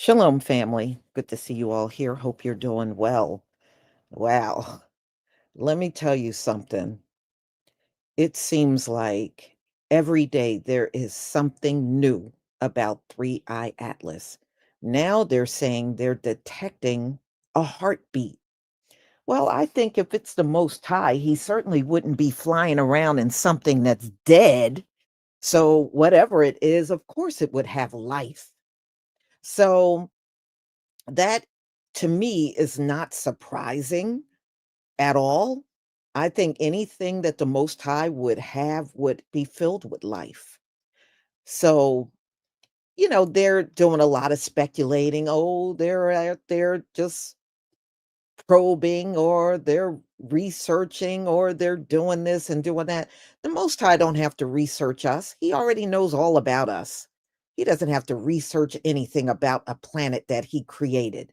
Shalom, family. Good to see you all here. Hope you're doing well. Wow. Let me tell you something. It seems like every day there is something new about 3 Eye Atlas. Now they're saying they're detecting a heartbeat. Well, I think if it's the Most High, he certainly wouldn't be flying around in something that's dead. So, whatever it is, of course it would have life. So, that to me is not surprising at all. I think anything that the Most High would have would be filled with life. So, they're doing a lot of speculating. Oh, they're out there just probing, or they're researching, or they're doing this and doing that. The Most High don't have to research us. He already knows all about us. He doesn't have to research anything about a planet that he created.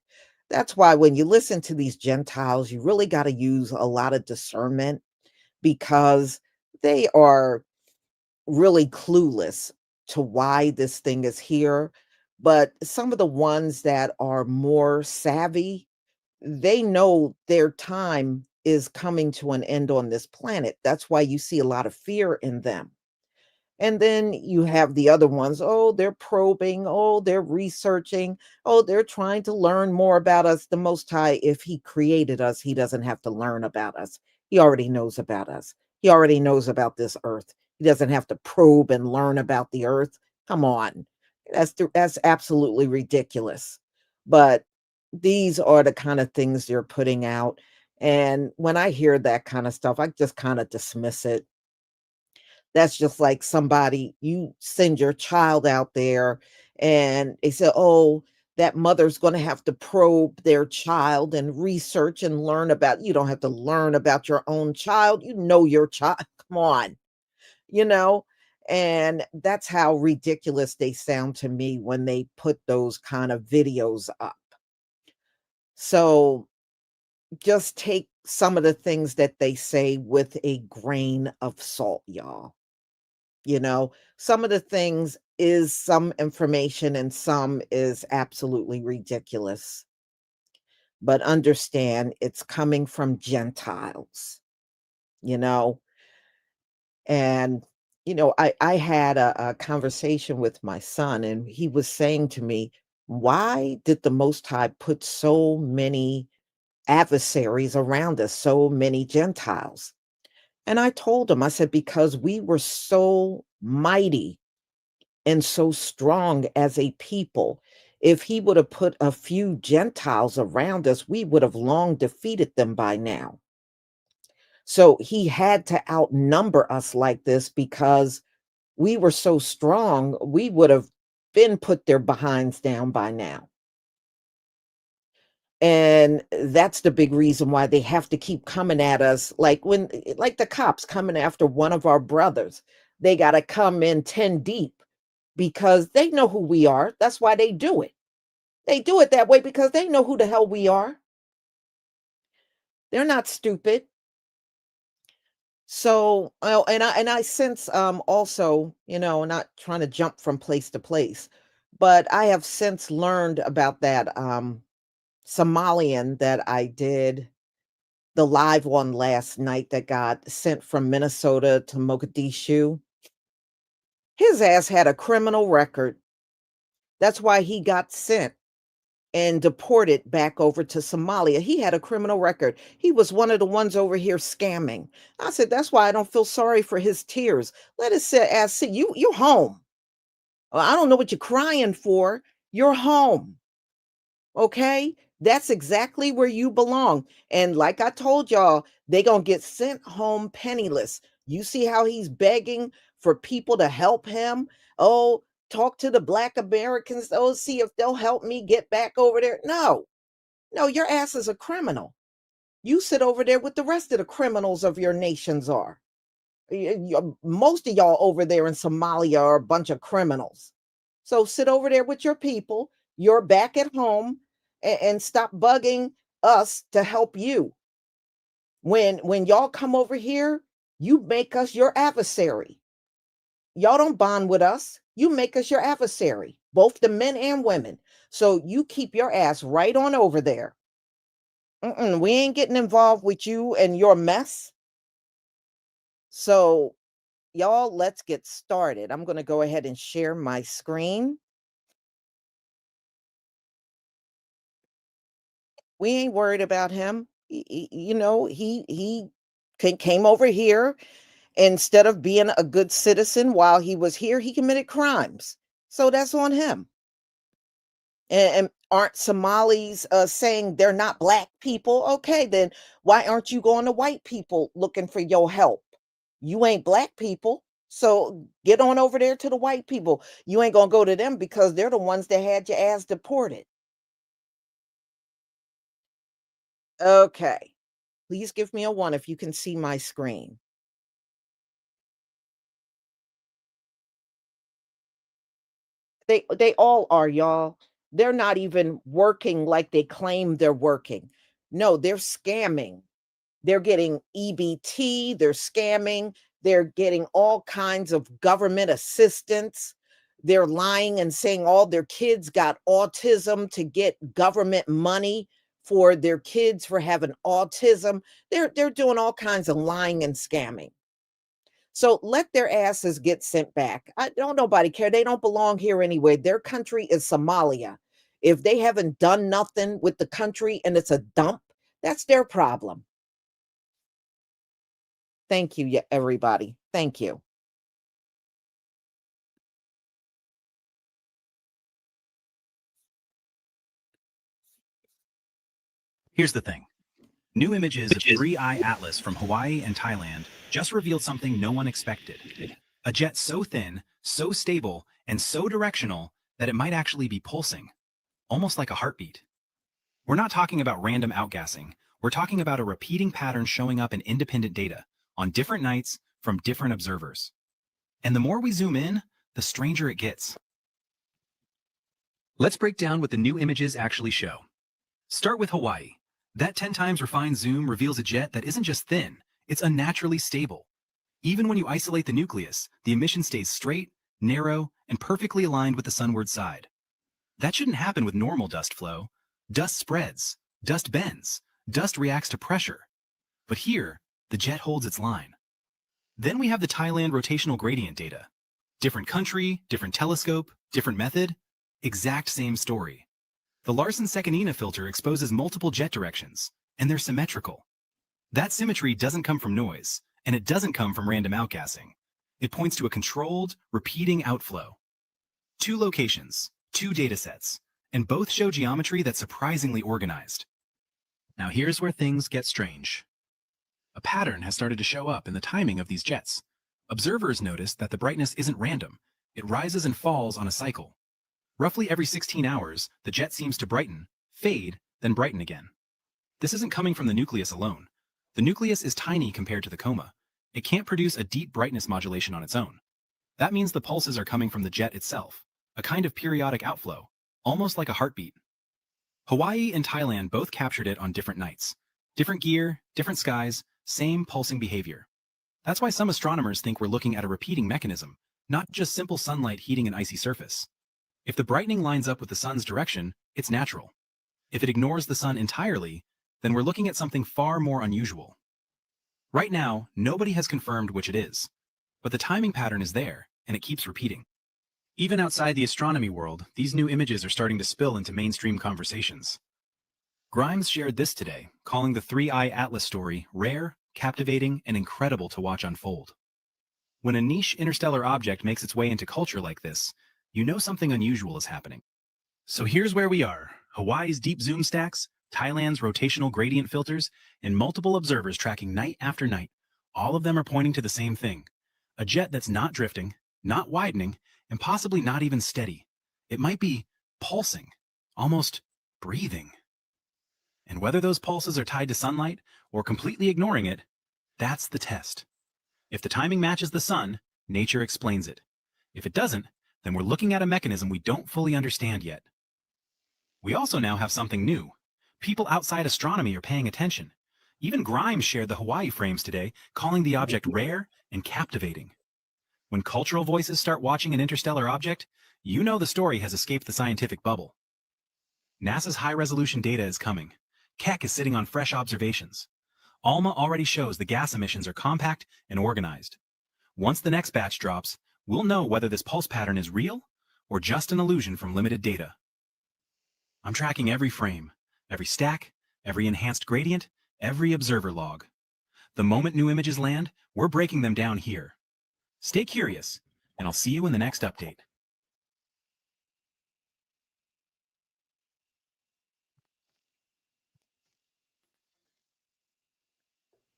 That's why when you listen to these Gentiles, you really got to use a lot of discernment because they are really clueless to why this thing is here. But some of the ones that are more savvy, they know their time is coming to an end on this planet. That's why you see a lot of fear in them. And then you have the other ones. Oh, they're probing. Oh, they're researching. Oh, they're trying to learn more about us. The Most High, if He created us, He doesn't have to learn about us. He already knows about us. He already knows about this earth. He doesn't have to probe and learn about the earth. Come on. That's absolutely ridiculous. But these are the kind of things they're putting out. And when I hear that kind of stuff, I just kind of dismiss it. That's just like somebody, you send your child out there and they say, oh, that mother's going to have to probe their child and research and learn about. You don't have to learn about your own child. You know your child. Come on, you know? And that's how ridiculous they sound to me when they put those kind of videos up. So just take some of the things that they say with a grain of salt, y'all. Some of the things is some information and some is absolutely ridiculous. But understand it's coming from Gentiles, you know. And I had a conversation with my son, and he was saying to me, why did the Most High put so many adversaries around us, so many Gentiles? And I told him, I said, because we were so mighty and so strong as a people. If he would have put a few Gentiles around us, we would have long defeated them by now. So he had to outnumber us like this because we were so strong, we would have been put their behinds down by now. And that's the big reason why they have to keep coming at us, like the cops coming after one of our brothers. They got to come in 10 deep because they know who we are. That's why they do it. They do it that way because they know who the hell we are. They're not stupid. So, and I sense also, not trying to jump from place to place, but I have since learned about that Somalian that I did the live one last night that got sent from Minnesota to Mogadishu. His ass had a criminal record. That's why he got sent and deported back over to Somalia. He had a criminal record. He was one of the ones over here scamming. I said, that's why I don't feel sorry for his tears. Let us say, ask, see, you're home. Well, I don't know what you're crying for. You're home. Okay? That's exactly where you belong. And like I told y'all, they going to get sent home penniless. You see how he's begging for people to help him? Oh, talk to the Black Americans. Oh, see if they'll help me get back over there. No, no, your ass is a criminal. You sit over there with the rest of the criminals of your nations are. Most of y'all over there in Somalia are a bunch of criminals. So sit over there with your people. You're back at home and stop bugging us to help you. When y'all come over here, you make us your adversary. Y'all don't bond with us. You make us your adversary. both the men and women. So you keep your ass right on over there. We ain't getting involved with you and your mess. So, y'all, let's get started. I'm going to go ahead and share my screen. We ain't worried about him. He came over here. Instead of being a good citizen while he was here, he committed crimes. So that's on him. And aren't Somalis saying they're not black people? Okay, then why aren't you going to white people looking for your help? You ain't black people. So get on over there to the white people. You ain't going to go to them because they're the ones that had your ass deported. Okay. Please give me a 1 if you can see my screen. They all are, y'all. They're not even working like they claim they're working. No, they're scamming. They're getting EBT, they're scamming, they're getting all kinds of government assistance. They're lying and saying all their kids got autism to get government money for their kids for having autism. They're doing all kinds of lying and scamming. So let their asses get sent back. I don't nobody care. They don't belong here anyway. Their country is Somalia. If they haven't done nothing with the country and it's a dump, that's their problem. Thank you, everybody. Thank you. Here's the thing. New images of Three-Eye Atlas from Hawaii and Thailand just revealed something no one expected. A jet so thin, so stable, and so directional that it might actually be pulsing, almost like a heartbeat. We're not talking about random outgassing. We're talking about a repeating pattern showing up in independent data on different nights from different observers. And the more we zoom in, the stranger it gets. Let's break down what the new images actually show. Start with Hawaii. That 10 times refined zoom reveals a jet that isn't just thin, it's unnaturally stable. Even when you isolate the nucleus, the emission stays straight, narrow, and perfectly aligned with the sunward side. That shouldn't happen with normal dust flow. Dust spreads, dust bends, dust reacts to pressure. But here, the jet holds its line. Then we have the Thailand rotational gradient data. Different country, different telescope, different method, exact same story. The Larsen-Sekanina filter exposes multiple jet directions, and they're symmetrical. That symmetry doesn't come from noise, and it doesn't come from random outgassing. It points to a controlled, repeating outflow. 2 locations, 2 datasets, and both show geometry that's surprisingly organized. Now here's where things get strange. A pattern has started to show up in the timing of these jets. Observers notice that the brightness isn't random. It rises and falls on a cycle. Roughly every 16 hours, the jet seems to brighten, fade, then brighten again. This isn't coming from the nucleus alone. The nucleus is tiny compared to the coma. It can't produce a deep brightness modulation on its own. That means the pulses are coming from the jet itself, a kind of periodic outflow, almost like a heartbeat. Hawaii and Thailand both captured it on different nights. Different gear, different skies, same pulsing behavior. That's why some astronomers think we're looking at a repeating mechanism, not just simple sunlight heating an icy surface. If the brightening lines up with the sun's direction, it's natural. If it ignores the sun entirely, then we're looking at something far more unusual. Right now, nobody has confirmed which it is, but the timing pattern is there, and it keeps repeating. Even outside the astronomy world, these new images are starting to spill into mainstream conversations. Grimes shared this today, calling the Three-Eye Atlas story rare, captivating, and incredible to watch unfold. When a niche interstellar object makes its way into culture like this, you know something unusual is happening. So here's where we are: Hawaii's deep zoom stacks, Thailand's rotational gradient filters, and multiple observers tracking night after night. All of them are pointing to the same thing: a jet that's not drifting, not widening, and possibly not even steady. It might be pulsing, almost breathing. And whether those pulses are tied to sunlight or completely ignoring it, that's the test. If the timing matches the sun, nature explains it. If it doesn't, then we're looking at a mechanism we don't fully understand yet. We also now have something new. People outside astronomy are paying attention. Even Grimes shared the Hawaii frames today, calling the object rare and captivating. When cultural voices start watching an interstellar object, you know the story has escaped the scientific bubble. NASA's high-resolution data is coming. Keck is sitting on fresh observations. ALMA already shows the gas emissions are compact and organized. Once the next batch drops, we'll know whether this pulse pattern is real or just an illusion from limited data. I'm tracking every frame, every stack, every enhanced gradient, every observer log. The moment new images land, we're breaking them down here. Stay curious, and I'll see you in the next update.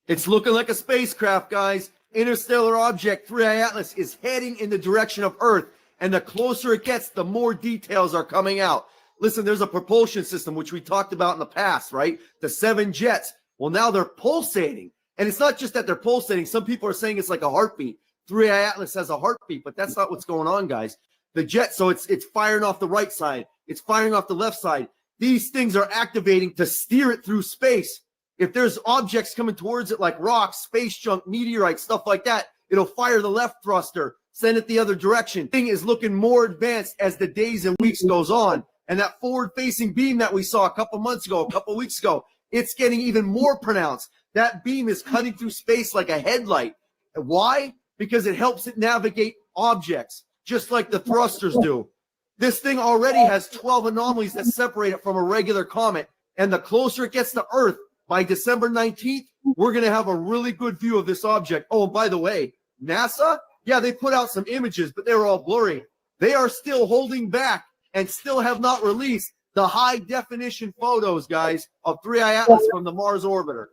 It's looking like a spacecraft, guys. Interstellar object 3i Atlas is heading in the direction of Earth, and the closer it gets, the more details are coming out. Listen, there's a propulsion system, which we talked about in the past, right? The 7 jets. Well, now they're pulsating. And it's not just that they're pulsating. Some people are saying it's like a heartbeat. 3i Atlas has a heartbeat, but that's not what's going on, guys. The jet, so it's firing off the right side. It's firing off the left side. These things are activating to steer it through space. If there's objects coming towards it like rocks, space junk, meteorites, stuff like that, it'll fire the left thruster, send it the other direction. Thing is looking more advanced as the days and weeks goes on. And that forward-facing beam that we saw a couple months ago, a couple weeks ago, it's getting even more pronounced. That beam is cutting through space like a headlight. And why? Because it helps it navigate objects, just like the thrusters do. This thing already has 12 anomalies that separate it from a regular comet. And the closer it gets to Earth, by December 19th, we're going to have a really good view of this object. Oh, and by the way, NASA, yeah, they put out some images, but they were all blurry. They are still holding back and still have not released the high-definition photos, guys, of 3i Atlas from the Mars orbiter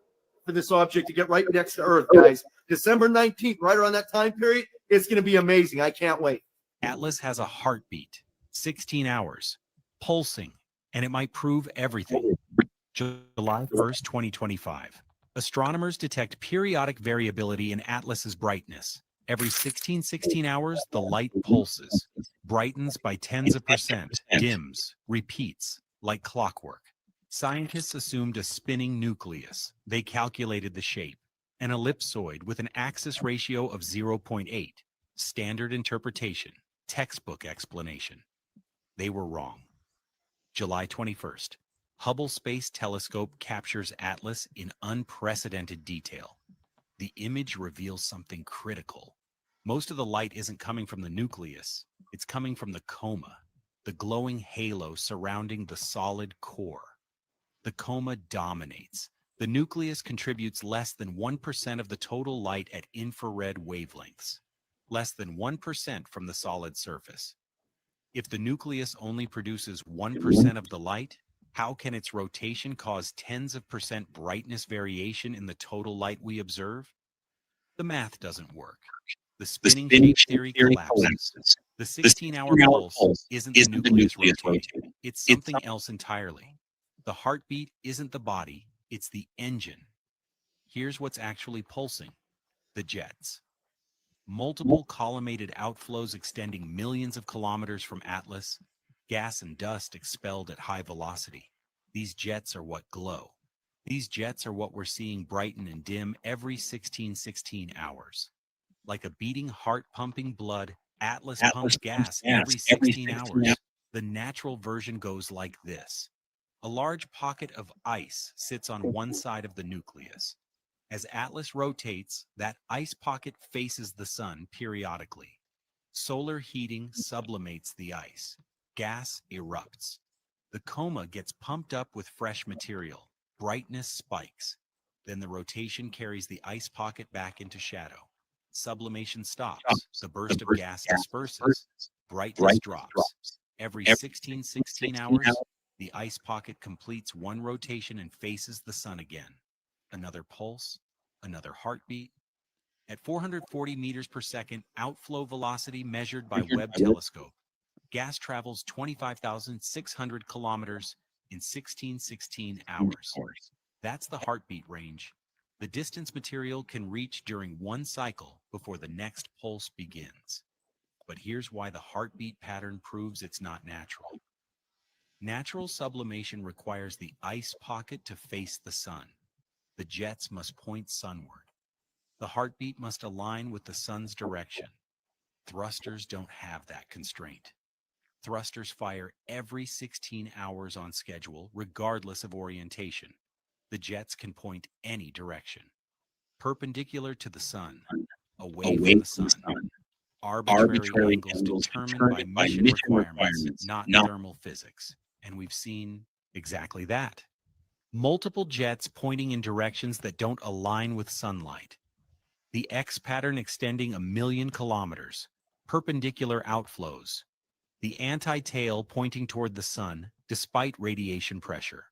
for this object to get right next to Earth, guys. December 19th, right around that time period, it's going to be amazing. I can't wait. Atlas has a heartbeat, 16 hours, pulsing, and it might prove everything. July 1st, 2025. Astronomers detect periodic variability in Atlas's brightness. Every 16 hours, the light pulses, brightens by tens of percent, dims, repeats, like clockwork. Scientists assumed a spinning nucleus. They calculated the shape, an ellipsoid with an axis ratio of 0.8. Standard interpretation, textbook explanation. They were wrong. July 21st. Hubble Space Telescope captures Atlas in unprecedented detail. The image reveals something critical. Most of the light isn't coming from the nucleus. It's coming from the coma, the glowing halo surrounding the solid core. The coma dominates. The nucleus contributes less than 1% of the total light at infrared wavelengths, less than 1% from the solid surface. If the nucleus only produces 1% of the light, how can its rotation cause tens of percent brightness variation in the total light we observe? The math doesn't work. The spinning shape theory collapses. The 16-hour pulse isn't the nucleus rotating. It's something else entirely. The heartbeat isn't the body, it's the engine. Here's what's actually pulsing: the jets. Multiple collimated outflows extending millions of kilometers from Atlas, gas and dust expelled at high velocity. These jets are what glow. These jets are what we're seeing brighten and dim every 16 hours. Like a beating heart pumping blood, Atlas pumps gas every 16 hours. The natural version goes like this. A large pocket of ice sits on one side of the nucleus. As Atlas rotates, that ice pocket faces the sun periodically. Solar heating sublimates the ice. Gas erupts. The coma gets pumped up with fresh material. Brightness spikes. Then the rotation carries the ice pocket back into shadow. Sublimation stops. The burst of gas disperses. Brightness drops. Every 16 hours, the ice pocket completes one rotation and faces the sun again. Another pulse, another heartbeat. At 440 meters per second outflow velocity measured by Webb telescope, gas travels 25,600 kilometers in 16 hours. That's the heartbeat range. The distance material can reach during one cycle before the next pulse begins. But here's why the heartbeat pattern proves it's not natural. Natural sublimation requires the ice pocket to face the sun. The jets must point sunward. The heartbeat must align with the sun's direction. Thrusters don't have that constraint. Thrusters fire every 16 hours on schedule, regardless of orientation. The jets can point any direction. Perpendicular to the sun, away from the sun. Arbitrary angles determined by mission requirements, not thermal physics. And we've seen exactly that. Multiple jets pointing in directions that don't align with sunlight. The X pattern extending 1,000,000 kilometers. Perpendicular outflows. The anti-tail pointing toward the sun, despite radiation pressure.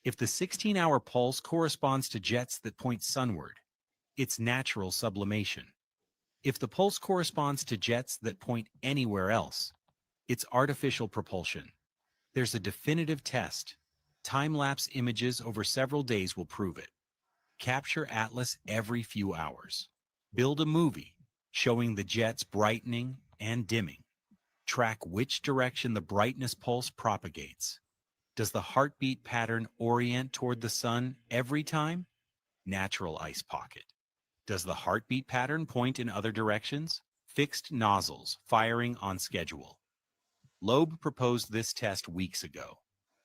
If the 16-hour pulse corresponds to jets that point sunward, it's natural sublimation. If the pulse corresponds to jets that point anywhere else, it's artificial propulsion. There's a definitive test. Time-lapse images over several days will prove it. Capture Atlas every few hours. Build a movie showing the jets brightening and dimming. Track which direction the brightness pulse propagates. Does the heartbeat pattern orient toward the sun every time? Natural ice pocket. Does the heartbeat pattern point in other directions? Fixed nozzles, firing on schedule. Loeb proposed this test weeks ago.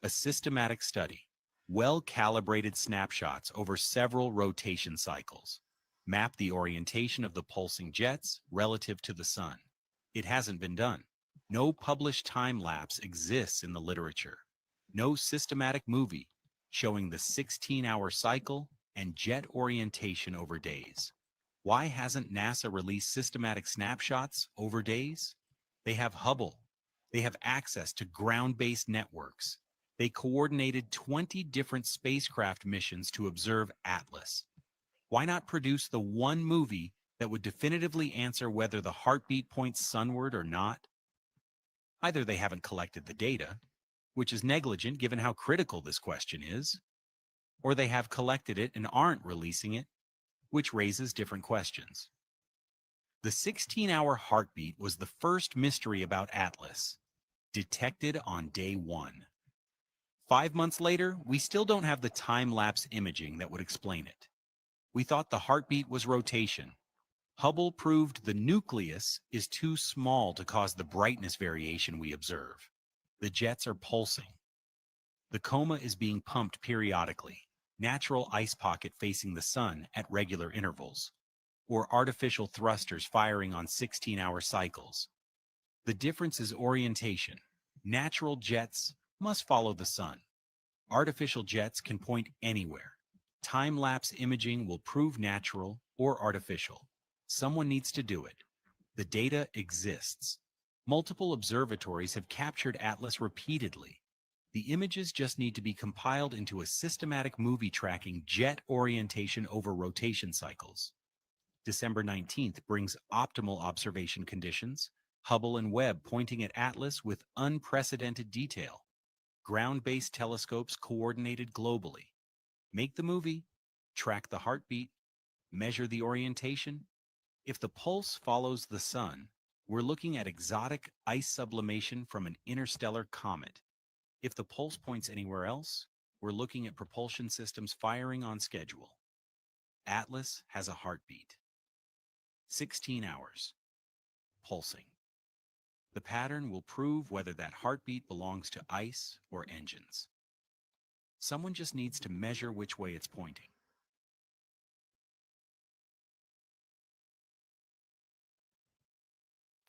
A systematic study. Well-calibrated snapshots over several rotation cycles. Map the orientation of the pulsing jets relative to the sun. It hasn't been done. No published time-lapse exists in the literature. No systematic movie showing the 16-hour cycle and jet orientation over days. Why hasn't NASA released systematic snapshots over days? They have Hubble. They have access to ground-based networks. They coordinated 20 different spacecraft missions to observe Atlas. Why not produce the one movie that would definitively answer whether the heartbeat points sunward or not? Either they haven't collected the data, which is negligent given how critical this question is, or they have collected it and aren't releasing it, which raises different questions. The 16-hour heartbeat was the first mystery about Atlas, detected on day 1. 5 months later, we still don't have the time-lapse imaging that would explain it. We thought the heartbeat was rotation. Hubble proved the nucleus is too small to cause the brightness variation we observe. The jets are pulsing. The coma is being pumped periodically, natural ice pocket facing the sun at regular intervals, or artificial thrusters firing on 16-hour cycles. The difference is orientation. Natural jets must follow the sun. Artificial jets can point anywhere. Time-lapse imaging will prove natural or artificial. Someone needs to do it. The data exists. Multiple observatories have captured Atlas repeatedly. The images just need to be compiled into a systematic movie tracking jet orientation over rotation cycles. December 19th brings optimal observation conditions, Hubble and Webb pointing at Atlas with unprecedented detail. Ground-based telescopes coordinated globally. Make the movie, track the heartbeat, measure the orientation. If the pulse follows the sun, we're looking at exotic ice sublimation from an interstellar comet. If the pulse points anywhere else, we're looking at propulsion systems firing on schedule. Atlas has a heartbeat. 16 hours. Pulsing. The pattern will prove whether that heartbeat belongs to ice or engines. Someone just needs to measure which way it's pointing.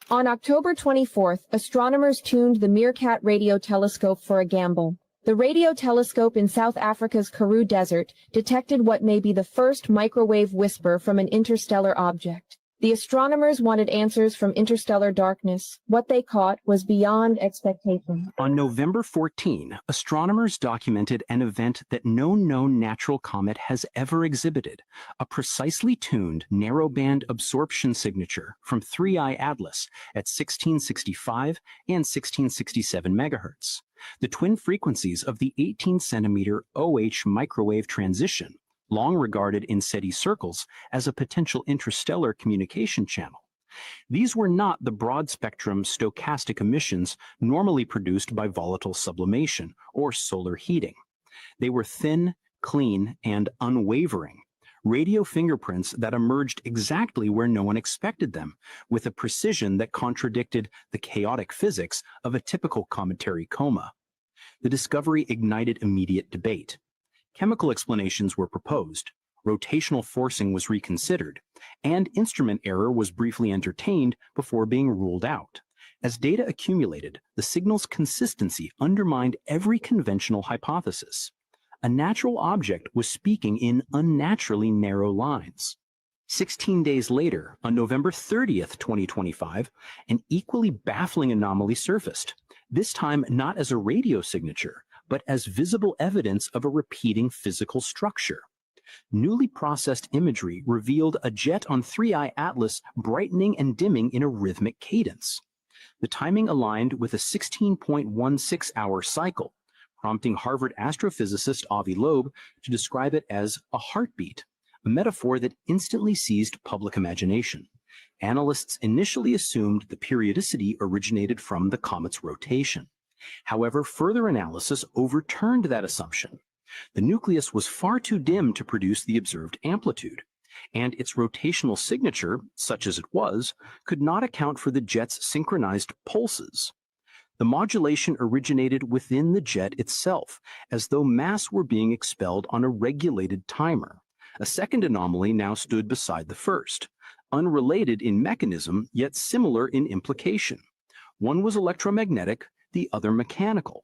On October 24th, astronomers tuned the Meerkat radio telescope for a gamble. The radio telescope in South Africa's Karoo Desert detected what may be the first microwave whisper from an interstellar object. The astronomers wanted answers from interstellar darkness. What they caught was beyond expectation. On November 14, astronomers documented an event that no known natural comet has ever exhibited, a precisely tuned narrowband absorption signature from 3I Atlas at 1665 and 1667 megahertz, the twin frequencies of the 18-centimeter OH microwave transition, long regarded in SETI circles as a potential interstellar communication channel. These were not the broad-spectrum stochastic emissions normally produced by volatile sublimation or solar heating. They were thin, clean, and unwavering, radio fingerprints that emerged exactly where no one expected them, with a precision that contradicted the chaotic physics of a typical cometary coma. The discovery ignited immediate debate. Chemical explanations were proposed, rotational forcing was reconsidered, and instrument error was briefly entertained before being ruled out. As data accumulated, the signal's consistency undermined every conventional hypothesis. A natural object was speaking in unnaturally narrow lines. 16 days later, on November 30th, 2025, an equally baffling anomaly surfaced, this time not as a radio signature, but as visible evidence of a repeating physical structure. Newly processed imagery revealed a jet on 3I Atlas brightening and dimming in a rhythmic cadence. The timing aligned with a 16.16-hour cycle, prompting Harvard astrophysicist Avi Loeb to describe it as a heartbeat, a metaphor that instantly seized public imagination. Analysts initially assumed the periodicity originated from the comet's rotation. However, further analysis overturned that assumption. The nucleus was far too dim to produce the observed amplitude, and its rotational signature, such as it was, could not account for the jet's synchronized pulses. The modulation originated within the jet itself, as though mass were being expelled on a regulated timer. A second anomaly now stood beside the first, unrelated in mechanism, yet similar in implication. One was electromagnetic, the other mechanical.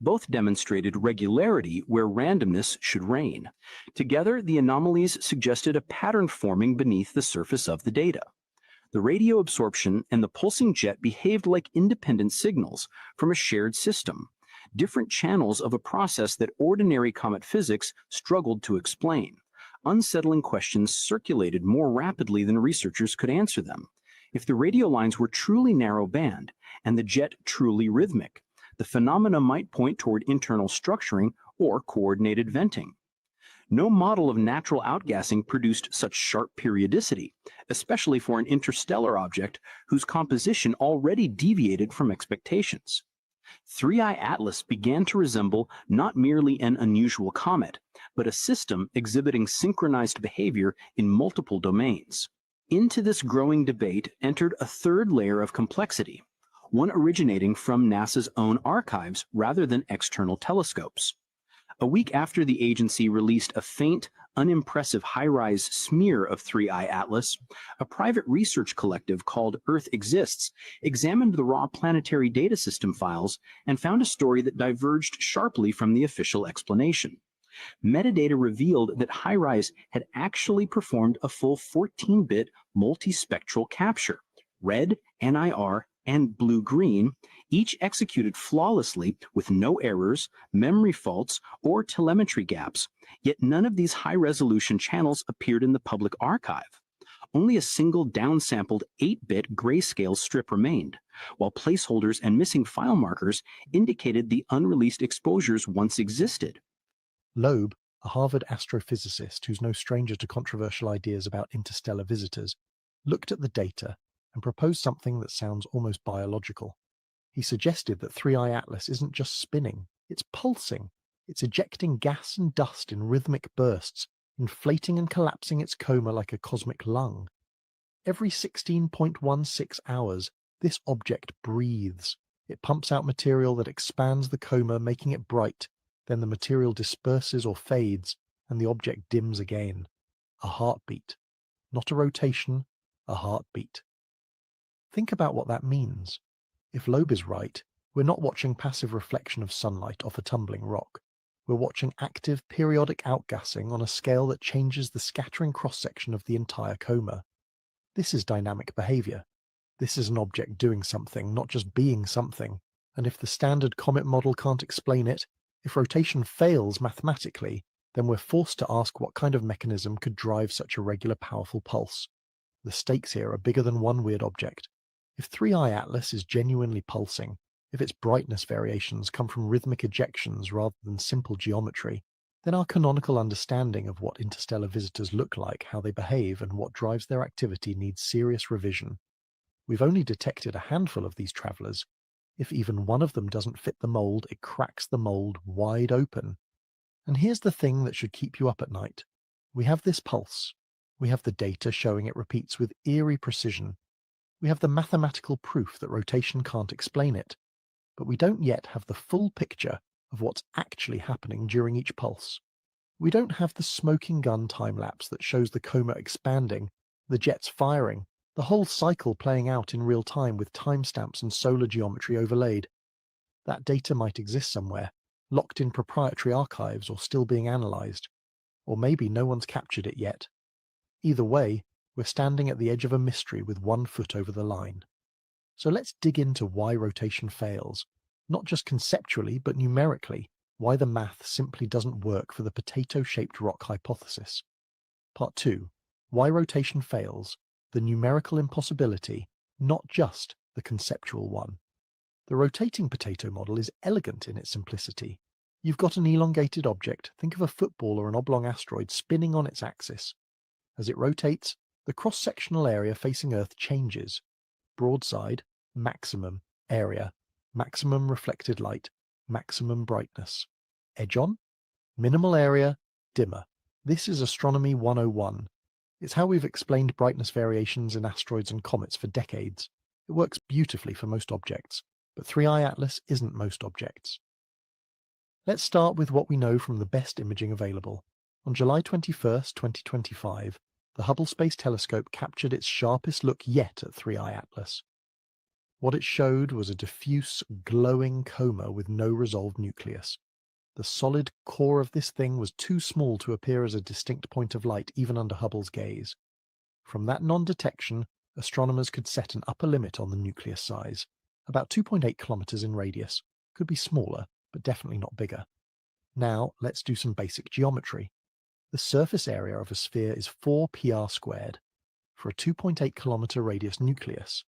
Both demonstrated regularity where randomness should reign. Together, the anomalies suggested a pattern forming beneath the surface of the data. The radio absorption and the pulsing jet behaved like independent signals from a shared system, different channels of a process that ordinary comet physics struggled to explain. Unsettling questions circulated more rapidly than researchers could answer them. If the radio lines were truly narrow band and the jet truly rhythmic, the phenomena might point toward internal structuring or coordinated venting. No model of natural outgassing produced such sharp periodicity, especially for an interstellar object whose composition already deviated from expectations. 3I Atlas began to resemble not merely an unusual comet, but a system exhibiting synchronized behavior in multiple domains. Into this growing debate entered a third layer of complexity, one originating from NASA's own archives rather than external telescopes. A week after the agency released a faint, unimpressive high-rise smear of 3I Atlas, a private research collective called Earth Exists examined the raw planetary data system files and found a story that diverged sharply from the official explanation. Metadata revealed that HiRISE had actually performed a full 14-bit multispectral capture, red, NIR, and blue-green, each executed flawlessly with no errors, memory faults, or telemetry gaps, yet none of these high-resolution channels appeared in the public archive. Only a single downsampled 8-bit grayscale strip remained, while placeholders and missing file markers indicated the unreleased exposures once existed. Loeb, a Harvard astrophysicist who's no stranger to controversial ideas about interstellar visitors, looked at the data and proposed something that sounds almost biological. He suggested that 3I Atlas isn't just spinning, it's pulsing. It's ejecting gas and dust in rhythmic bursts, inflating and collapsing its coma like a cosmic lung. Every 16.16 hours, this object breathes. It pumps out material that expands the coma, making it bright. Then the material disperses or fades, and the object dims again. A heartbeat. Not a rotation, a heartbeat. Think about what that means. If Loeb is right, we're not watching passive reflection of sunlight off a tumbling rock. We're watching active, periodic outgassing on a scale that changes the scattering cross-section of the entire coma. This is dynamic behavior. This is an object doing something, not just being something. And if the standard comet model can't explain it, if rotation fails mathematically, then we're forced to ask what kind of mechanism could drive such a regular, powerful pulse. The stakes here are bigger than one weird object. If 3I Atlas is genuinely pulsing, if its brightness variations come from rhythmic ejections rather than simple geometry, then our canonical understanding of what interstellar visitors look like, how they behave, and what drives their activity needs serious revision. We've only detected a handful of these travelers. If even one of them doesn't fit the mold, it cracks the mold wide open. And here's the thing that should keep you up at night. We have this pulse. We have the data showing it repeats with eerie precision. We have the mathematical proof that rotation can't explain it. But we don't yet have the full picture of what's actually happening during each pulse. We don't have the smoking gun time-lapse that shows the coma expanding, the jets firing, the whole cycle playing out in real time with timestamps and solar geometry overlaid. That data might exist somewhere, locked in proprietary archives or still being analysed. Or maybe no one's captured it yet. Either way, we're standing at the edge of a mystery with one foot over the line. So let's dig into why rotation fails, not just conceptually but numerically, why the math simply doesn't work for the potato-shaped rock hypothesis. Part 2. Why rotation fails, the numerical impossibility, not just the conceptual one. The rotating potato model is elegant in its simplicity. You've got an elongated object, think of a football or an oblong asteroid spinning on its axis. As it rotates, the cross-sectional area facing Earth changes. Broadside, maximum area, maximum reflected light, maximum brightness. Edge on, minimal area, dimmer. This is Astronomy 101. It's how we've explained brightness variations in asteroids and comets for decades. It works beautifully for most objects, but 3i Atlas isn't most objects. Let's start with what we know from the best imaging available. On July 21, 2025, the Hubble Space Telescope captured its sharpest look yet at 3i Atlas. What it showed was a diffuse, glowing coma with no resolved nucleus. The solid core of this thing was too small to appear as a distinct point of light even under Hubble's gaze. From that non-detection, astronomers could set an upper limit on the nucleus size, about 2.8 kilometers in radius. Could be smaller, but definitely not bigger. Now, let's do some basic geometry. The surface area of a sphere is 4 pr squared. For a 2.8 kilometer radius nucleus,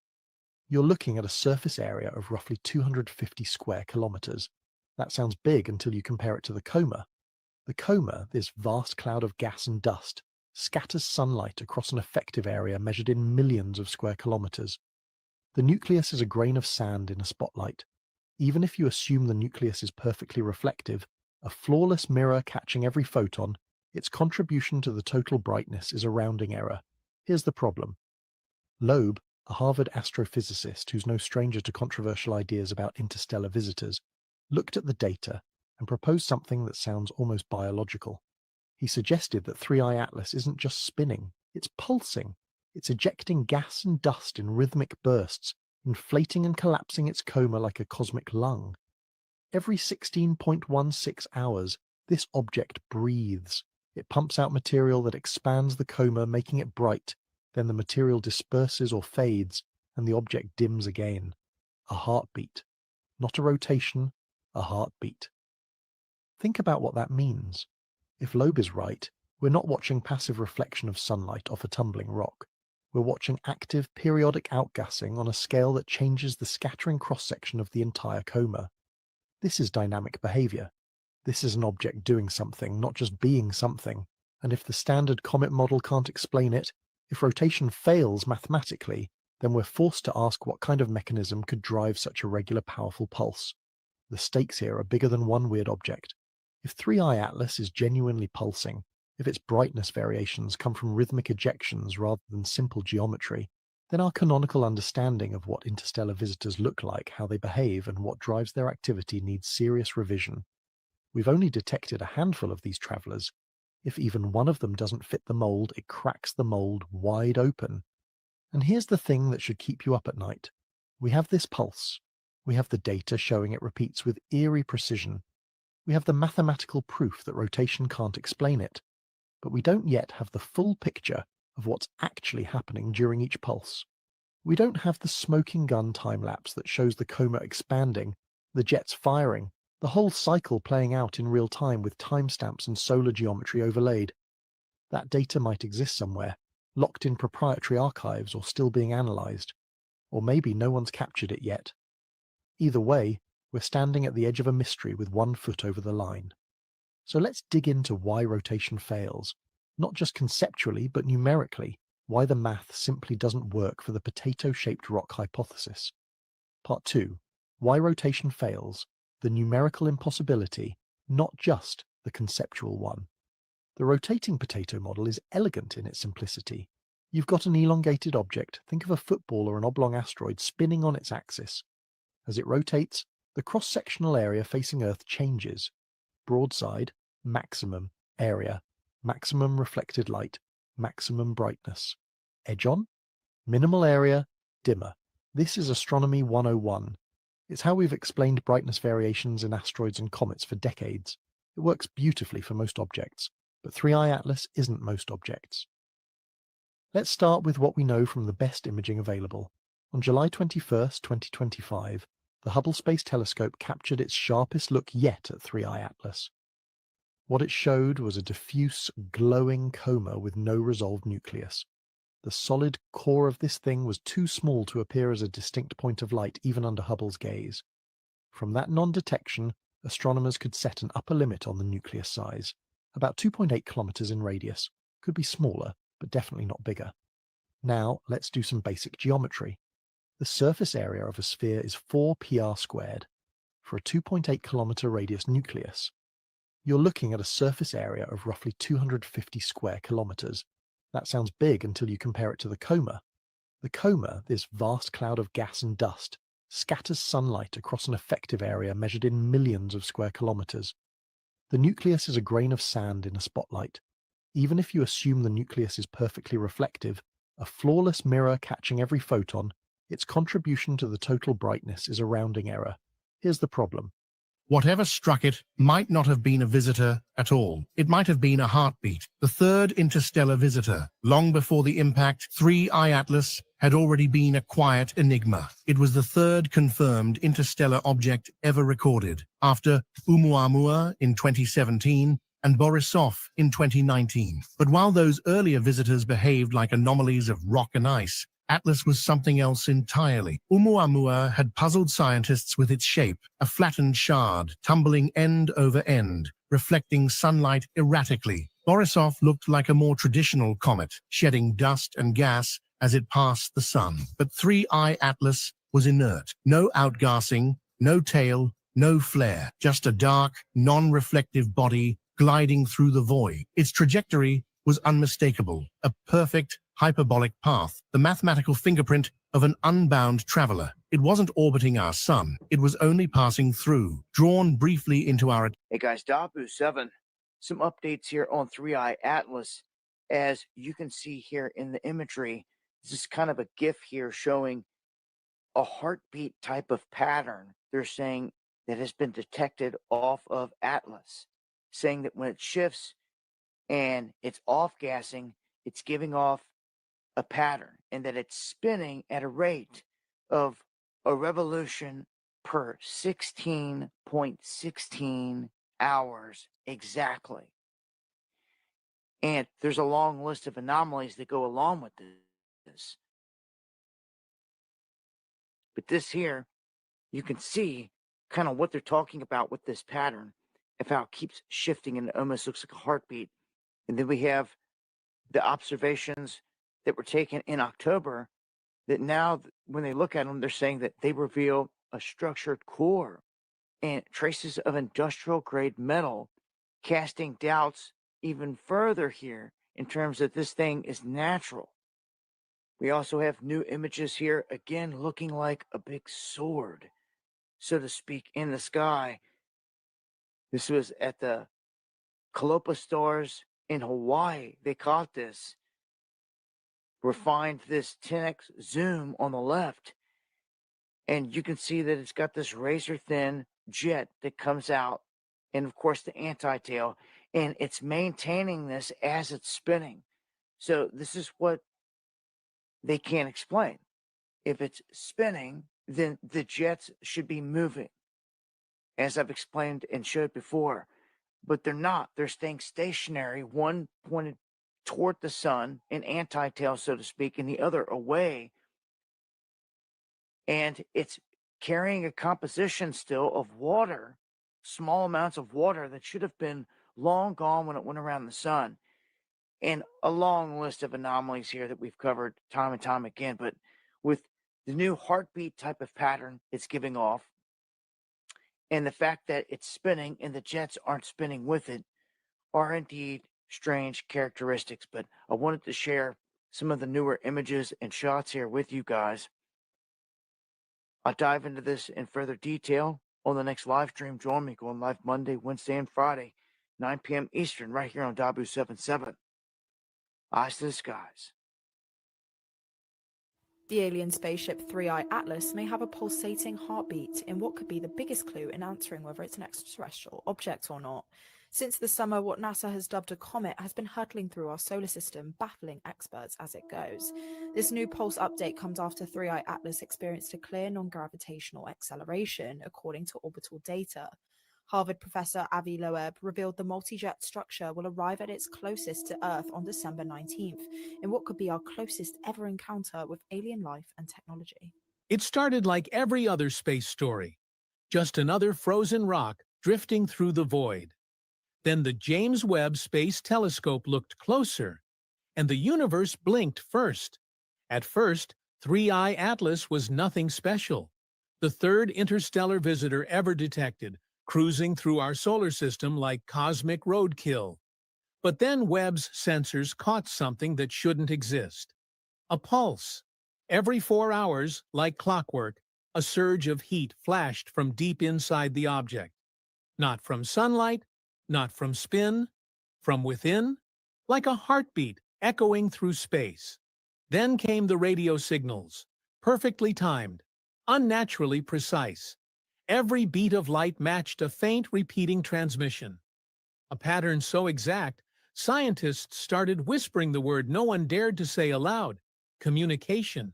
you're looking at a surface area of roughly 250 square kilometers. That sounds big until you compare it to the coma. The coma, this vast cloud of gas and dust, scatters sunlight across an effective area measured in millions of square kilometers. The nucleus is a grain of sand in a spotlight. Even if you assume the nucleus is perfectly reflective, a flawless mirror catching every photon, its contribution to the total brightness is a rounding error. Here's the problem. Loeb, a Harvard astrophysicist who's no stranger to controversial ideas about interstellar visitors, looked at the data and proposed something that sounds almost biological. He suggested that 3i Atlas isn't just spinning, it's pulsing. It's ejecting gas and dust in rhythmic bursts, inflating and collapsing its coma like a cosmic lung. Every 16.16 hours, this object breathes. It pumps out material that expands the coma, making it bright. Then the material disperses or fades, and the object dims again. A heartbeat. Not a rotation, a heartbeat. Think about what that means. If Loeb is right, we're not watching passive reflection of sunlight off a tumbling rock. We're watching active, periodic outgassing on a scale that changes the scattering cross-section of the entire coma. This is dynamic behavior. This is an object doing something, not just being something. And if the standard comet model can't explain it, if rotation fails mathematically, then we're forced to ask what kind of mechanism could drive such a regular, powerful pulse. The stakes here are bigger than one weird object. If 3i Atlas is genuinely pulsing, if its brightness variations come from rhythmic ejections rather than simple geometry, then our canonical understanding of what interstellar visitors look like, how they behave, and what drives their activity needs serious revision. We've only detected a handful of these travelers. If even one of them doesn't fit the mold, it cracks the mold wide open. And here's the thing that should keep you up at night. We have this pulse. We have the data showing it repeats with eerie precision. We have the mathematical proof that rotation can't explain it. But we don't yet have the full picture of what's actually happening during each pulse. We don't have the smoking gun time-lapse that shows the coma expanding, the jets firing, the whole cycle playing out in real time with timestamps and solar geometry overlaid. That data might exist somewhere, locked in proprietary archives or still being analysed. Or maybe no one's captured it yet. Either way, we're standing at the edge of a mystery with one foot over the line. So let's dig into why rotation fails, not just conceptually but numerically, why the math simply doesn't work for the potato-shaped rock hypothesis. Part 2. Why rotation fails, the numerical impossibility, not just the conceptual one. The rotating potato model is elegant in its simplicity. You've got an elongated object, think of a football or an oblong asteroid spinning on its axis. As it rotates, the cross-sectional area facing Earth changes. Broadside, maximum area, maximum reflected light, maximum brightness. Edge on, minimal area, dimmer. This is Astronomy 101. It's how we've explained brightness variations in asteroids and comets for decades. It works beautifully for most objects, but 3i Atlas isn't most objects. Let's start with what we know from the best imaging available. On July 21st, 2025, the Hubble Space Telescope captured its sharpest look yet at 3i Atlas. What it showed was a diffuse, glowing coma with no resolved nucleus. The solid core of this thing was too small to appear as a distinct point of light even under Hubble's gaze. From that non-detection, astronomers could set an upper limit on the nucleus size, about 2.8 kilometers in radius. Could be smaller, but definitely not bigger. Now, let's do some basic geometry. The surface area of a sphere is 4 pr squared. For a 2.8 kilometer radius nucleus, you're looking at a surface area of roughly 250 square kilometers. That sounds big until you compare it to the coma. The coma, this vast cloud of gas and dust, scatters sunlight across an effective area measured in millions of square kilometers. The nucleus is a grain of sand in a spotlight. Even if you assume the nucleus is perfectly reflective, a flawless mirror catching every photon, its contribution to the total brightness is a rounding error. Here's the problem. Whatever struck it might not have been a visitor at all. It might have been a heartbeat, the third interstellar visitor. Long before the impact, 3i Atlas had already been a quiet enigma. It was the third confirmed interstellar object ever recorded, after Oumuamua in 2017 and Borisov in 2019. But while those earlier visitors behaved like anomalies of rock and ice, Atlas was something else entirely. Oumuamua had puzzled scientists with its shape, a flattened shard, tumbling end over end, reflecting sunlight erratically. Borisov looked like a more traditional comet, shedding dust and gas as it passed the sun. But 3i Atlas was inert. No outgassing, no tail, no flare, just a dark, non-reflective body gliding through the void. Its trajectory was unmistakable, a perfect hyperbolic path, the mathematical fingerprint of an unbound traveler. It wasn't orbiting our sun, it was only passing through, drawn briefly into our... Hey guys, Dabu7, some updates here on 3i Atlas. As you can see here in the imagery, this is kind of a GIF here showing a heartbeat type of pattern. They're saying that has been detected off of Atlas, saying that when it shifts and it's off-gassing, it's giving off a pattern, and that it's spinning at a rate of a revolution per 16.16 hours exactly. And there's a long list of anomalies that go along with this. But this here, you can see kind of what they're talking about with this pattern of how it keeps shifting and it almost looks like a heartbeat. And then we have the observations that were taken in October that now when they look at them, they're saying that they reveal a structured core and traces of industrial grade metal, casting doubts even further here in terms that this thing is natural. We also have new images here, again, looking like a big sword, so to speak, in the sky. This was at the Kalopa stars in Hawaii. They caught this. Refined this 10x zoom on the left, and you can see that it's got this razor thin jet that comes out, and of course the anti-tail, and it's maintaining this as it's spinning. So this is what they can't explain. If it's spinning, then the jets should be moving, as I've explained and showed before, but they're not. They're staying stationary, one pointed toward the sun, an anti-tail, so to speak, and the other away. And it's carrying a composition still of water, small amounts of water that should have been long gone when it went around the sun. And a long list of anomalies here that we've covered time and time again. But with the new heartbeat type of pattern it's giving off, and the fact that it's spinning and the jets aren't spinning with it, are indeed strange characteristics, but I wanted to share some of the newer images and shots here with you guys. I'll dive into this in further detail on the next live stream. Join me going live Monday, Wednesday, and Friday, 9 p.m. Eastern, right here on Dabu77. Eyes to the skies. The alien spaceship 3i Atlas may have a pulsating heartbeat in what could be the biggest clue in answering whether it's an extraterrestrial object or not. Since the summer, what NASA has dubbed a comet has been hurtling through our solar system, baffling experts as it goes. This new pulse update comes after 3i Atlas experienced a clear non-gravitational acceleration, according to orbital data. Harvard professor Avi Loeb revealed the multi-jet structure will arrive at its closest to Earth on December 19th, in what could be our closest ever encounter with alien life and technology. It started like every other space story, just another frozen rock drifting through the void. Then the James Webb Space Telescope looked closer, and the universe blinked first. At first, 3i Atlas was nothing special, the third interstellar visitor ever detected, cruising through our solar system like cosmic roadkill. But then Webb's sensors caught something that shouldn't exist. A pulse. Every 4 hours, like clockwork, a surge of heat flashed from deep inside the object. Not from sunlight, not from spin, from within, like a heartbeat echoing through space. Then came the radio signals, perfectly timed, unnaturally precise. Every beat of light matched a faint repeating transmission. A pattern so exact, scientists started whispering the word no one dared to say aloud, communication.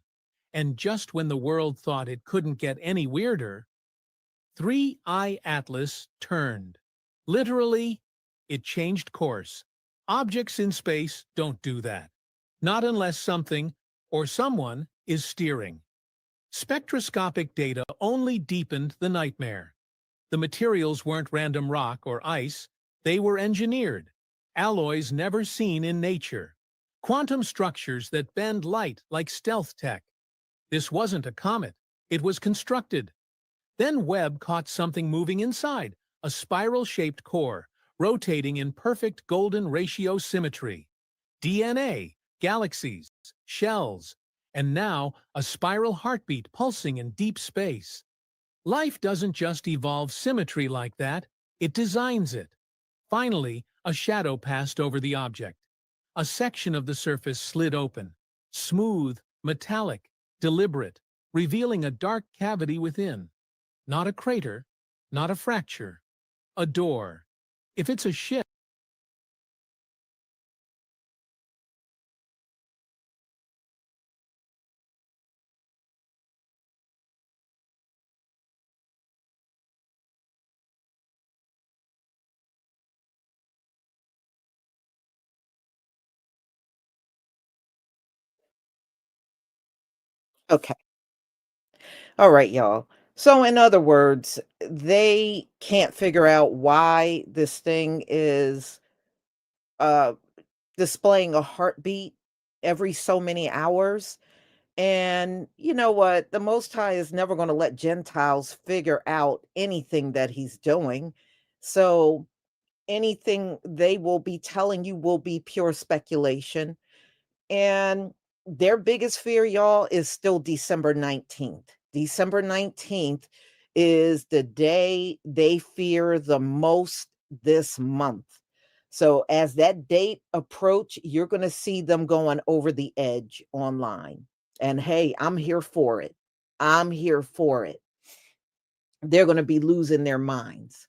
And just when the world thought it couldn't get any weirder, 3i Atlas turned. Literally, it changed course. Objects in space don't do that. Not unless something, or someone, is steering. Spectroscopic data only deepened the nightmare. The materials weren't random rock or ice, they were engineered. Alloys never seen in nature. Quantum structures that bend light like stealth tech. This wasn't a comet, it was constructed. Then Webb caught something moving inside, a spiral-shaped core, rotating in perfect golden ratio symmetry. DNA, galaxies, shells, and now a spiral heartbeat pulsing in deep space. Life doesn't just evolve symmetry like that, it designs it. Finally, a shadow passed over the object. A section of the surface slid open, smooth, metallic, deliberate, revealing a dark cavity within. Not a crater, not a fracture, a door. If it's a ship, Okay. All right, y'all. So, in other words, they can't figure out why this thing is uh, displaying a heartbeat every so many hours. And you know what? The Most High is never going to let Gentiles figure out anything that he's doing. So, anything they will be telling you will be pure speculation. And their biggest fear, y'all, is still December 19th. December 19th is the day they fear the most this month. So as that date approach, you're going to see them going over the edge online. And hey, I'm here for it. I'm here for it. They're going to be losing their minds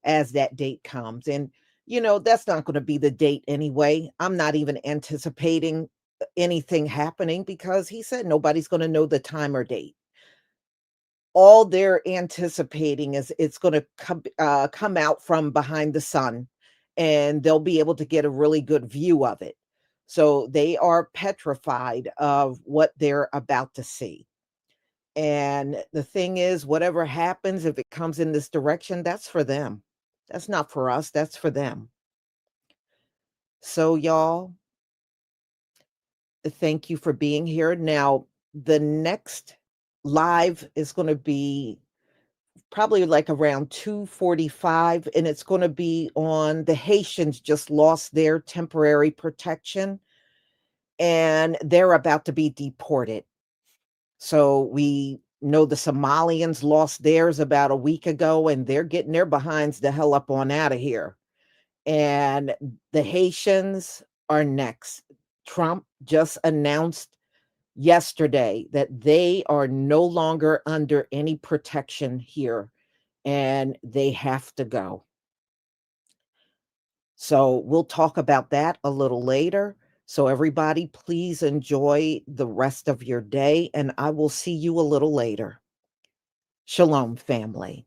as that date comes. And that's not going to be the date anyway. I'm not even anticipating anything happening because he said nobody's going to know the time or date. All they're anticipating is it's going to come out from behind the sun, and they'll be able to get a really good view of it. So they are petrified of what they're about to see. And the thing is, whatever happens, if it comes in this direction, that's for them. That's not for us, that's for them. So, y'all, thank you for being here. Now, the next live is going to be probably like around 2:45, and it's going to be on the Haitians just lost their temporary protection, and they're about to be deported. So we know the Somalians lost theirs about a week ago, and they're getting their behinds the hell up on out of here. And the Haitians are next. Trump just announced yesterday that they are no longer under any protection here and they have to go. So we'll talk about that a little later. So everybody, please enjoy the rest of your day, and I will see you a little later. Shalom, family.